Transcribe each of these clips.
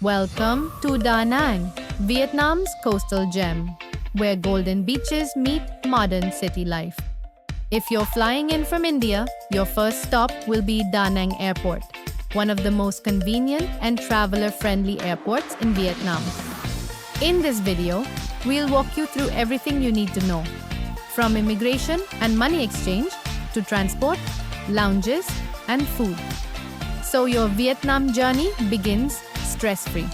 Welcome to Da Nang, Vietnam's coastal gem, where golden beaches meet modern city life. If you're flying in from India, your first stop will be Da Nang Airport, one of the most convenient and traveler-friendly airports in Vietnam. In this video, we'll walk you through everything you need to know, from immigration and money exchange to transport, lounges, and food. So your Vietnam journey begins stress-free.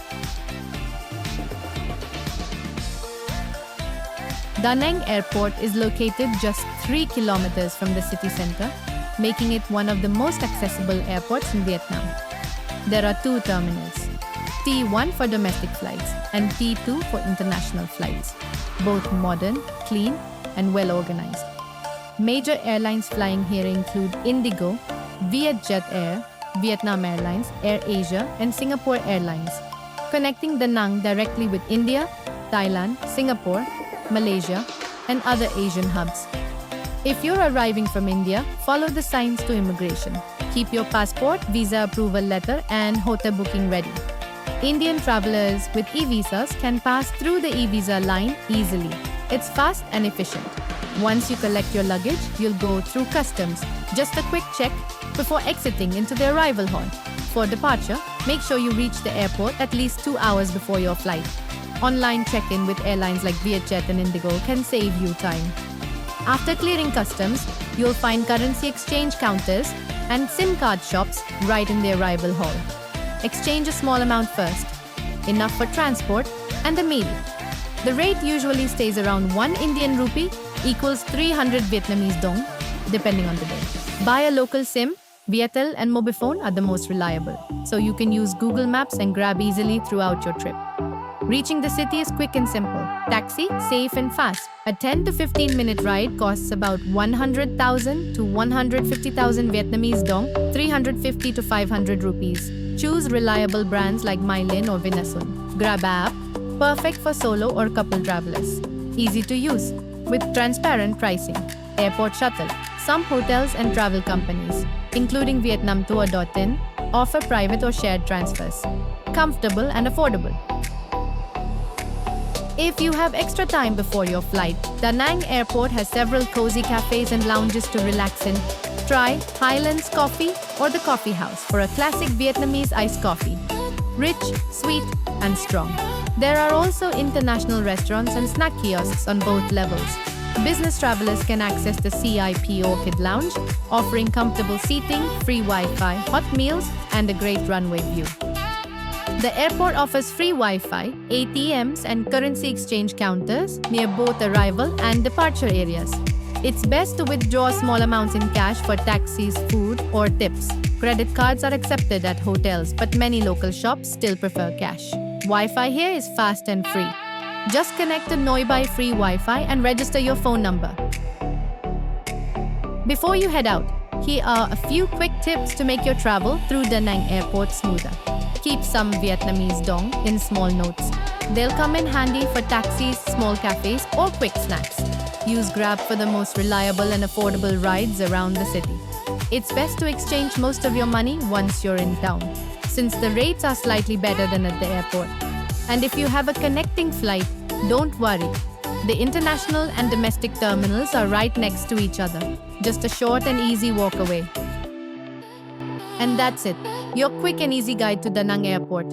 Da Nang Airport is located just 3 kilometers from the city center, making it one of the most accessible airports in Vietnam. There are 2 terminals, T1 for domestic flights and T2 for international flights, both modern, clean, and well organized. Major airlines flying here include Indigo, Vietjet Air, Vietnam Airlines, AirAsia, and Singapore Airlines, connecting Da Nang directly with India, Thailand, Singapore, Malaysia, and other Asian hubs. If you're arriving from India, follow the signs to immigration. Keep your passport, visa approval letter, and hotel booking ready. Indian travelers with e-visas can pass through the e-visa line easily. It's fast and efficient. Once you collect your luggage, you'll go through customs. Just a quick check before exiting into the arrival hall. For departure, make sure you reach the airport at least 2 hours before your flight. Online check-in with airlines like Vietjet and Indigo can save you time. After clearing customs, you'll find currency exchange counters and SIM card shops right in the arrival hall. Exchange a small amount first, enough for transport and a meal. The rate usually stays around 1 Indian rupee equals 300 Vietnamese dong, depending on the day. Buy a local SIM. Viettel and Mobifone are the most reliable, so you can use Google Maps and grab easily throughout your trip. Reaching the city is quick and simple. Taxi, safe and fast. A 10 to 15-minute ride costs about 100,000 to 150,000 Vietnamese dong, 350 to 500 rupees. Choose reliable brands like Mylin or Vinasun. Grab app, perfect for solo or couple travelers. Easy to use, with transparent pricing. Airport shuttle. Some hotels and travel companies, including VietnamTour.in, offer private or shared transfers. Comfortable and affordable. If you have extra time before your flight, Da Nang Airport has several cozy cafes and lounges to relax in. Try Highlands Coffee or the Coffee House for a classic Vietnamese iced coffee. Rich, sweet, and strong. There are also international restaurants and snack kiosks on both levels. Business travelers can access the CIP Orchid Lounge, offering comfortable seating, free Wi-Fi, hot meals, and a great runway view. The airport offers free Wi-Fi, ATMs, and currency exchange counters near both arrival and departure areas. It's best to withdraw small amounts in cash for taxis, food, or tips. Credit cards are accepted at hotels, but many local shops still prefer cash. Wi-Fi here is fast and free. Just connect to Noibai free Wi-Fi and register your phone number. Before you head out, here are a few quick tips to make your travel through Da Nang Airport smoother. Keep some Vietnamese dong in small notes. They'll come in handy for taxis, small cafes, or quick snacks. Use Grab for the most reliable and affordable rides around the city. It's best to exchange most of your money once you're in town, since the rates are slightly better than at the airport. And if you have a connecting flight, don't worry. The international and domestic terminals are right next to each other, just a short and easy walk away. And that's it, your quick and easy guide to Da Nang Airport.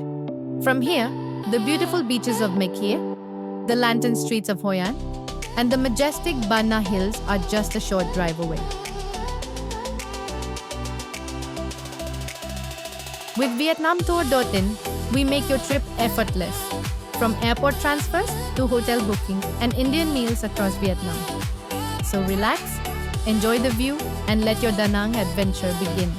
From here, the beautiful beaches of Mae Kia, the lantern streets of Hoi An, and the majestic Ba Na Hills are just a short drive away. With VietnamTour.in, we make your trip effortless. From airport transfers to hotel booking and Indian meals across Vietnam. So relax, enjoy the view, and let your Da Nang adventure begin.